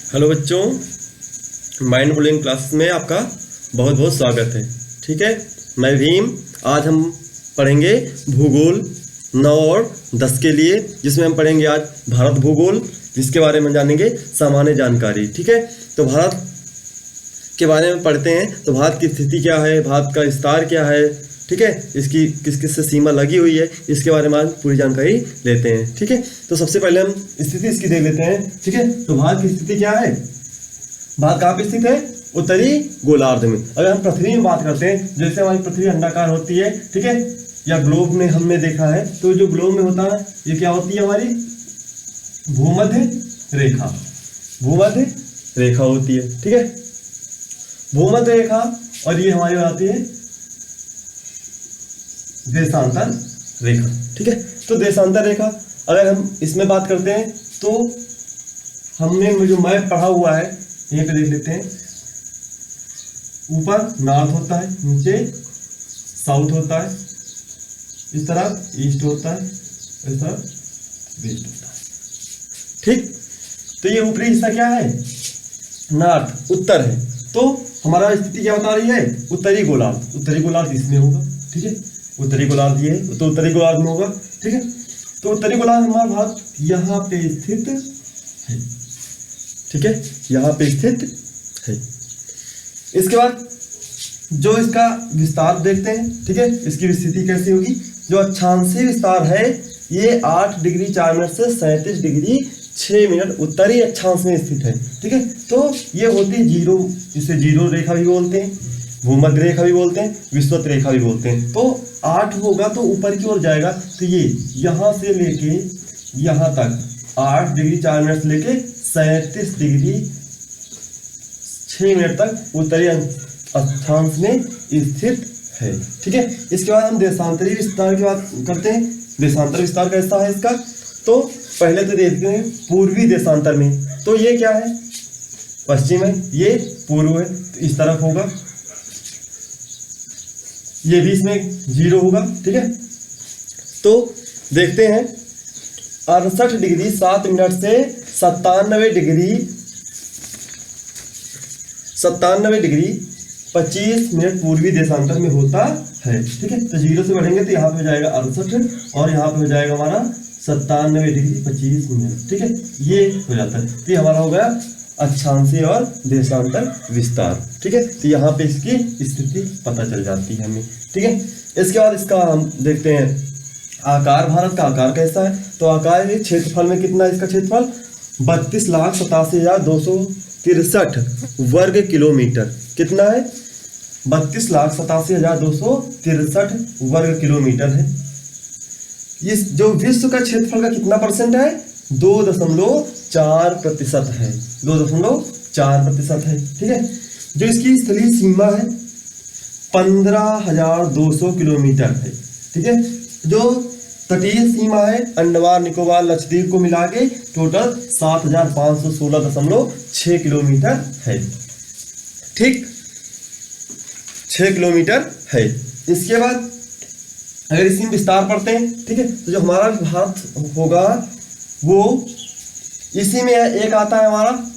Hello बच्चों, mind blowing class में आपका बहुत बहुत स्वागत है। ठीक है, मैं भीम। आज हम पढ़ेंगे भूगोल 9 और 10 के लिए, जिसमें हम पढ़ेंगे आज भारत भूगोल, जिसके बारे में जानेंगे सामान्य जानकारी। ठीक है, तो भारत के बारे में पढ़ते हैं। तो भारत की स्थिति क्या है, भारत का विस्तार क्या है, ठीक है, इसकी किस किस से सीमा लगी हुई है, इसके बारे में आज पूरी जानकारी लेते हैं। ठीक है, तो सबसे पहले हम स्थिति इसकी देख लेते हैं। ठीक है, तो भारत की स्थिति क्या है, भारत कहाँ पे स्थित है, उत्तरी गोलार्ध में। अगर हम पृथ्वी में बात करते हैं, जैसे हमारी पृथ्वी अंडाकार होती है, ठीक है, या ग्लोब में हमने देखा है, तो जो ग्लोब में होता है ये क्या होती है, हमारी भूमध्य रेखा, भूमध्य रेखा होती है। ठीक है, भूमध्य रेखा, और ये हमारी आती है देशांतर रेखा। ठीक है, तो देशांतर रेखा अगर हम इसमें बात करते हैं, तो हमने जो मैप पढ़ा हुआ है यहीं पे देख लेते हैं। ऊपर नॉर्थ होता है, नीचे साउथ होता है, इस तरफ ईस्ट होता है, इस तरफ वेस्ट होता है। ठीक, तो ये ऊपरी हिस्सा क्या है, नॉर्थ, उत्तर है। तो हमारा स्थिति क्या बता रही है, उत्तरी गोलार्ध। उत्तरी गोलार्ध इसमें होगा। ठीक है, उत्तरी गोलार्ध ये, तो उत्तरी गोलार्ध में होगा। ठीक है, तो उत्तरी गोलार्ध हमारा भारत यहाँ पे स्थित है। ठीक है, यहाँ पे स्थित है। इसके बाद जो इसका विस्तार देखते हैं। ठीक है, इसकी स्थिति कैसी होगी, जो अक्षांशीय विस्तार है ये 8 डिग्री 4 मिनट से 37 डिग्री 6 मिनट उत्तरी अक्षांश में स्थित है। ठीक है, तो ये होती है जीरो, इसे जीरो रेखा भी बोलते हैं, भूमध्य रेखा भी बोलते हैं, विषुवत रेखा भी बोलते हैं। तो 8 होगा तो ऊपर की ओर जाएगा, तो ये यहाँ से लेके यहाँ तक 8 डिग्री 4 मिनट से लेके 37 डिग्री 6 मिनट तक उत्तरी अक्षांश में स्थित है। ठीक है, इसके बाद हम देशांतरी विस्तार की बात करते हैं। देशांतर विस्तार कैसा है इसका, तो पहले तो देखते हैं पूर्वी देशांतर में। तो ये क्या है, पश्चिम है, ये पूर्व है, तो इस तरफ होगा, ये भी इसमें जीरो होगा। ठीक है, तो देखते हैं 68 डिग्री 7 मिनट से 97 डिग्री 25 मिनट पूर्वी देशांतर में होता है। ठीक है, तो जीरो से बढ़ेंगे तो यहाँ पे हो जाएगा 68 और यहाँ पे हो जाएगा हमारा 97 डिग्री 25 मिनट। ठीक है, ये हो जाता है। तो ये हमारा हो गया अक्षांशीय और देशांतर विस्तार। ठीक है, तो यहाँ पे इसकी स्थिति पता चल जाती है हमें। ठीक है, इसके बाद इसका हम देखते हैं आकार। भारत का आकार कैसा है, तो आकार ये क्षेत्रफल में कितना है, इसका क्षेत्रफल 32,87,263 वर्ग किलोमीटर। कितना है, 32,87,263 वर्ग किलोमीटर है। इस जो विश्व का क्षेत्रफल का कितना परसेंट है, 2.4% है, 2.4% है। ठीक है, जो इसकी स्थलीय सीमा है 15,200 किलोमीटर है। ठीक है, जो तटीय सीमा है अंडमान निकोबार लक्षद्वीप को मिला के टोटल 7,516.6 किलोमीटर है। ठीक, 6 किलोमीटर है। इसके बाद अगर इसी में विस्तार पढ़ते हैं, ठीक है, तो जो हमारा भारत होगा वो इसी में है। एक आता है हमारा,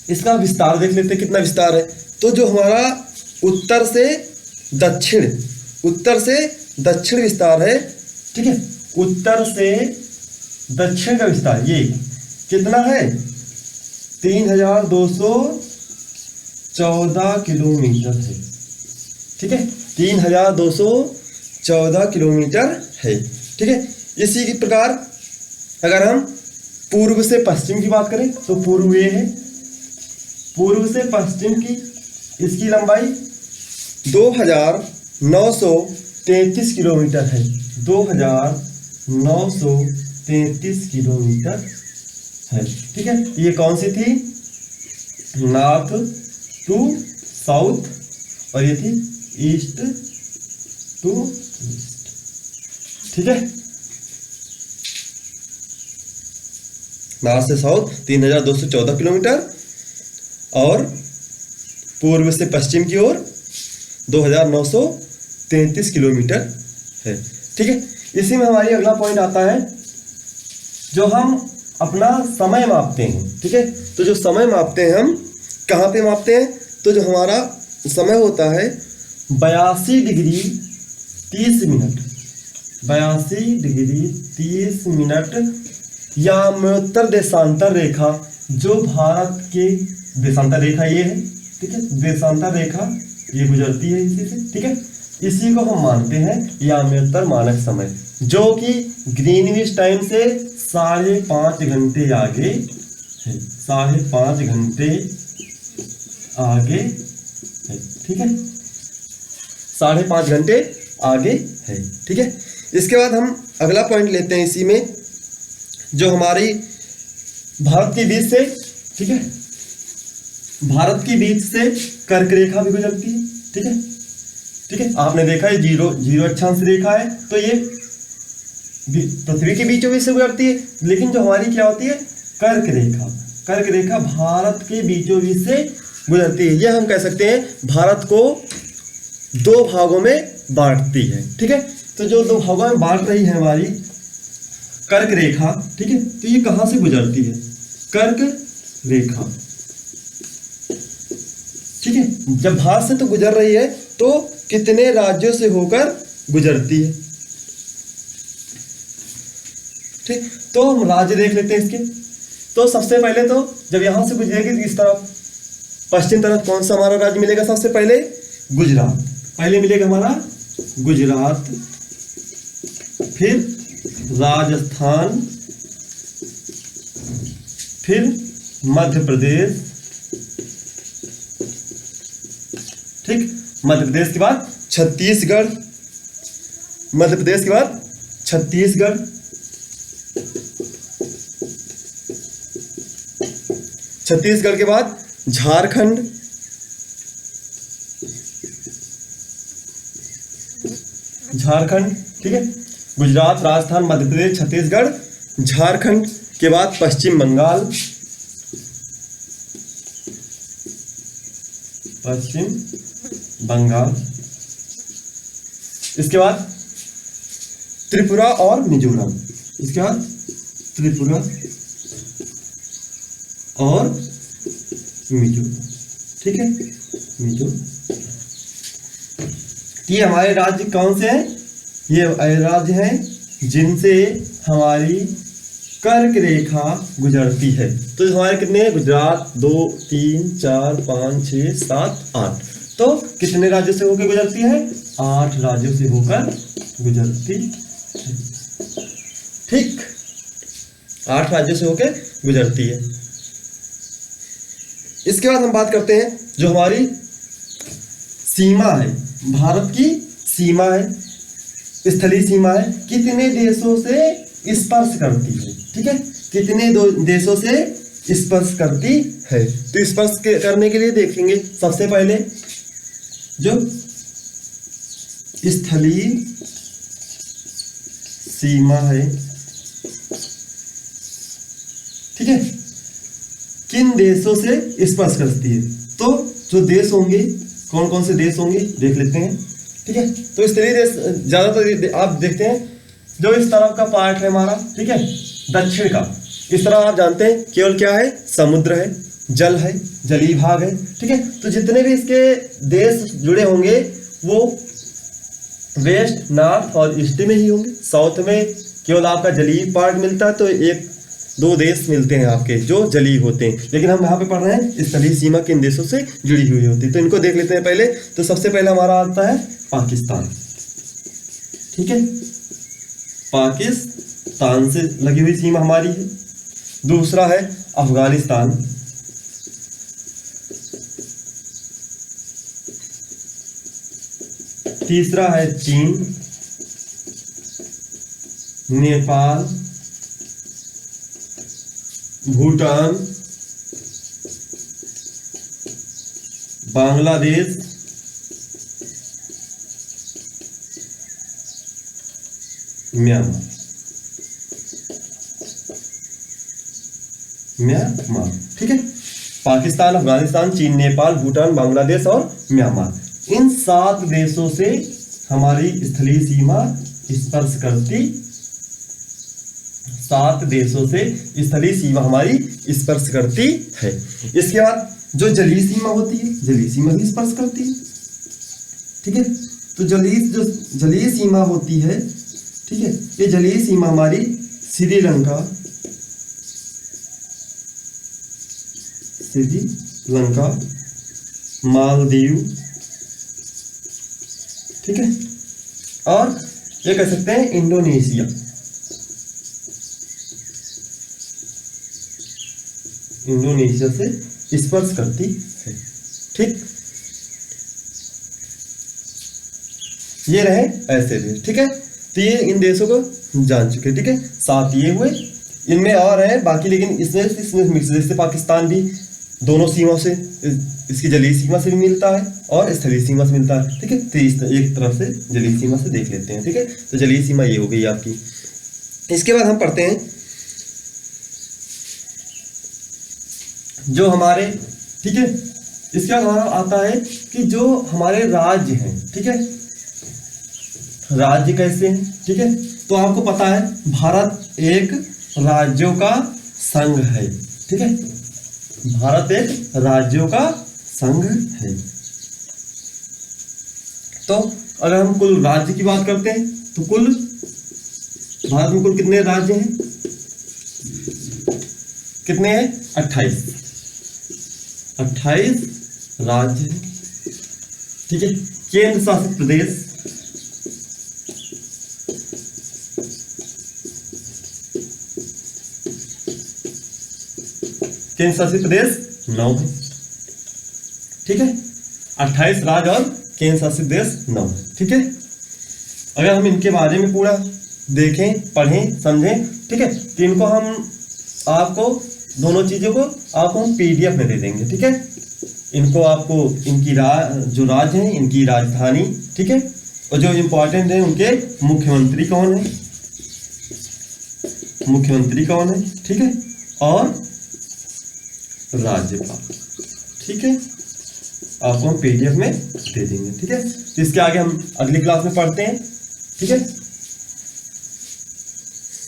इसका विस्तार देख लेते हैं कितना विस्तार है। तो जो हमारा उत्तर से दक्षिण विस्तार है, ठीक है, उत्तर से दक्षिण का विस्तार ये कितना है, 3,214 किलोमीटर है। ठीक है, 3,214 किलोमीटर है। ठीक है, इसी प्रकार अगर हम पूर्व से पश्चिम की बात करें, तो पूर्व ये है, पूर्व से पश्चिम की इसकी लंबाई 2,933 किलोमीटर है, 2,933 किलोमीटर है। ठीक है, ये कौन सी थी, नॉर्थ टू साउथ, और ये थी ईस्ट टू वेस्ट। ठीक है, नॉर्थ से साउथ 3,214 किलोमीटर और पूर्व से पश्चिम की ओर 2,933 किलोमीटर है। ठीक है, इसी में हमारी अगला पॉइंट आता है, जो हम अपना समय मापते हैं। ठीक है, तो जो समय मापते हैं हम कहाँ पे मापते हैं, तो जो हमारा समय होता है 82 डिग्री 30 मिनट, 82 डिग्री 30 मिनट याम्योत्तर देशांतर रेखा, जो भारत के देशांतर रेखा ये है, ठीक है, देशांतर रेखा ये गुजरती है इसी से, ठीक है, इसी को हम मानते हैं याम्योत्तर मानक समय, जो कि ग्रीनविच टाइम से 5.5 घंटे आगे है, 5.5 घंटे आगे है, ठीक है, 5.5 घंटे आगे है, ठीक है। इसके बाद हम अगला पॉइंट लेते हैं इसी में, जो हमारी भारत के बीच से, ठीक है, भारत के बीच से कर्क रेखा भी गुजरती है, ठीक है, ठीक है, आपने देखा है जीरो अक्षांश रेखा है, तो ये पृथ्वी के बीचों बीच से गुजरती है, लेकिन जो हमारी क्या होती है कर्क रेखा, कर्क रेखा भारत के बीचों बीच से गुजरती है। यह हम कह सकते हैं भारत को 2 भागों में बांटती है, ठीक है। तो जो 2 भागों में बांट रही है हमारी कर्क रेखा, ठीक है, तो ये कहाँ से गुजरती है, कर्क रेखा, ठीक है, जब भारत से तो गुजर रही है तो कितने राज्यों से होकर गुजरती है, ठीक। तो हम राज्य देख लेते हैं इसके। तो सबसे पहले तो जब यहां से गुजरेगी इस तरफ पश्चिम तरफ कौन सा हमारा राज्य मिलेगा, सबसे पहले गुजरात, पहले मिलेगा हमारा गुजरात, फिर राजस्थान, फिर मध्य प्रदेश, ठीक, मध्य प्रदेश के बाद छत्तीसगढ़, मध्य प्रदेश के बाद छत्तीसगढ़, छत्तीसगढ़ के बाद झारखंड, झारखंड, ठीक है, गुजरात, राजस्थान, मध्य प्रदेश, छत्तीसगढ़, झारखंड के बाद पश्चिम बंगाल, पश्चिम बंगाल, इसके बाद त्रिपुरा और मिजोरम, इसके बाद त्रिपुरा और मिजोरम, ठीक है, मिजोरम। ये हमारे राज्य कौन से हैं, ये राज्य हैं जिनसे हमारी कर्क रेखा गुजरती है। तो हमारे कितने हैं, गुजरात 2 3 4 5 6 7 8, तो कितने राज्यों से होकर गुजरती है, 8 राज्यों से होकर गुजरती है, ठीक, 8 राज्यों से होकर गुजरती है। इसके बाद हम बात करते हैं जो हमारी सीमा है, भारत की सीमा है, स्थलीय सीमा है, कितने देशों से स्पर्श करती है, ठीक है, कितने देशों से स्पर्श करती है। तो स्पर्श करने के लिए देखेंगे सबसे पहले जो स्थलीय सीमा है, ठीक है, किन देशों से स्पर्श करती है। तो जो देश होंगे, कौन कौन से देश होंगे देख लेते हैं, ठीक है। तो स्थलीय देश ज्यादातर आप देखते हैं जो इस तरफ का पार्ट है हमारा, ठीक है, दक्षिण का, इस तरह आप जानते हैं केवल क्या है, समुद्र है, जल है, जलीय भाग है, ठीक है। तो जितने भी इसके देश जुड़े होंगे वो वेस्ट, नॉर्थ और ईस्ट में ही होंगे। साउथ में केवल आपका जलीय पार्ट मिलता है, तो 1-2 देश मिलते हैं आपके जो जलीय होते हैं, लेकिन हम यहाँ पे पढ़ रहे हैं स्थलीय सीमा किन देशों से जुड़ी हुई होती है। तो इनको देख लेते हैं पहले। तो सबसे पहले हमारा आता है पाकिस्तान, ठीक है, पाकिस्तान से लगी हुई सीमा हमारी है। दूसरा है अफगानिस्तान, तीसरा है चीन, नेपाल, भूटान, बांग्लादेश, म्यांमार, ठीक है। पाकिस्तान, अफगानिस्तान, चीन, नेपाल, भूटान, बांग्लादेश और म्यांमार, इन 7 देशों से हमारी स्थलीय सीमा स्पर्श करती 7 देशों से स्थलीय सीमा हमारी स्पर्श करती है। इसके बाद जो जलीय सीमा होती है, जलीय सीमा भी स्पर्श करती है। ठीक है, तो जो जलीय सीमा होती है, ठीक है, ये जलीय सीमा हमारी श्रीलंका, मालदीव, ठीक है, और ये कह सकते हैं इंडोनेशिया, से स्पर्श करती है। ठीक, ये रहे ऐसे देश। ठीक है, तो ये इन देशों को जान चुके। ठीक है, 7 ये हुए, इनमें और हैं बाकी, लेकिन इसमें मिक्स, जैसे पाकिस्तान भी दोनों सीमा से, इसकी जलीय सीमा से भी मिलता है और स्थलीय सीमा से मिलता है। ठीक है, तो इस एक तरफ से जलीय सीमा से देख लेते हैं। ठीक है, तो जलीय सीमा ये हो गई आपकी। इसके बाद हम पढ़ते हैं जो हमारे, ठीक है, इसके बाद हमारा आता है कि जो हमारे राज्य हैं। ठीक है, राज्य कैसे हैं? ठीक है, तो आपको पता है भारत एक राज्यों का संघ है। ठीक है, भारत एक राज्यों का संघ है। तो अगर हम कुल राज्य की बात करते हैं तो कुल भारत में कुल कितने राज्य हैं? कितने हैं? 28 राज्य हैं। ठीक है, केंद्र शासित प्रदेश केंद्र शासित प्रदेश 9 है। ठीक है, 28 राज्य और केंद्र शासित देश 9 है। ठीक है, अगर हम इनके बारे में पूरा देखें, पढ़ें, समझें, ठीक है, तो इनको हम आपको दोनों चीजों को आपको हम PDF में दे देंगे। ठीक है, इनको आपको इनकी जो राज्य हैं, इनकी राजधानी, ठीक है, और जो इम्पोर्टेंट है उनके मुख्यमंत्री कौन है, ठीक है, और राज्यपाल। ठीक है, आपको हम PDF में दे देंगे। ठीक है, तो इसके आगे हम अगली क्लास में पढ़ते हैं। ठीक है,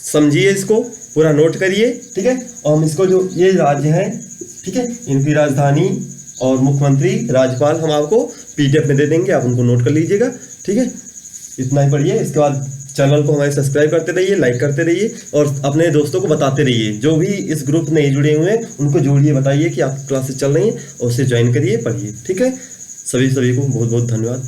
समझिए, इसको पूरा नोट करिए। ठीक है, और हम इसको जो ये राज्य हैं, ठीक है, इनकी राजधानी और मुख्यमंत्री, राज्यपाल हम आपको PDF में दे देंगे, आप उनको नोट कर लीजिएगा। ठीक है, इतना ही पढ़िए। इसके बाद चैनल को हमारे सब्सक्राइब करते रहिए, लाइक करते रहिए और अपने दोस्तों को बताते रहिए। जो भी इस ग्रुप नहीं जुड़े हुए हैं उनको जोड़िए, बताइए कि आप क्लासेस चल रही हैं और उसे ज्वाइन करिए, पढ़िए। ठीक है, सभी को बहुत बहुत धन्यवाद।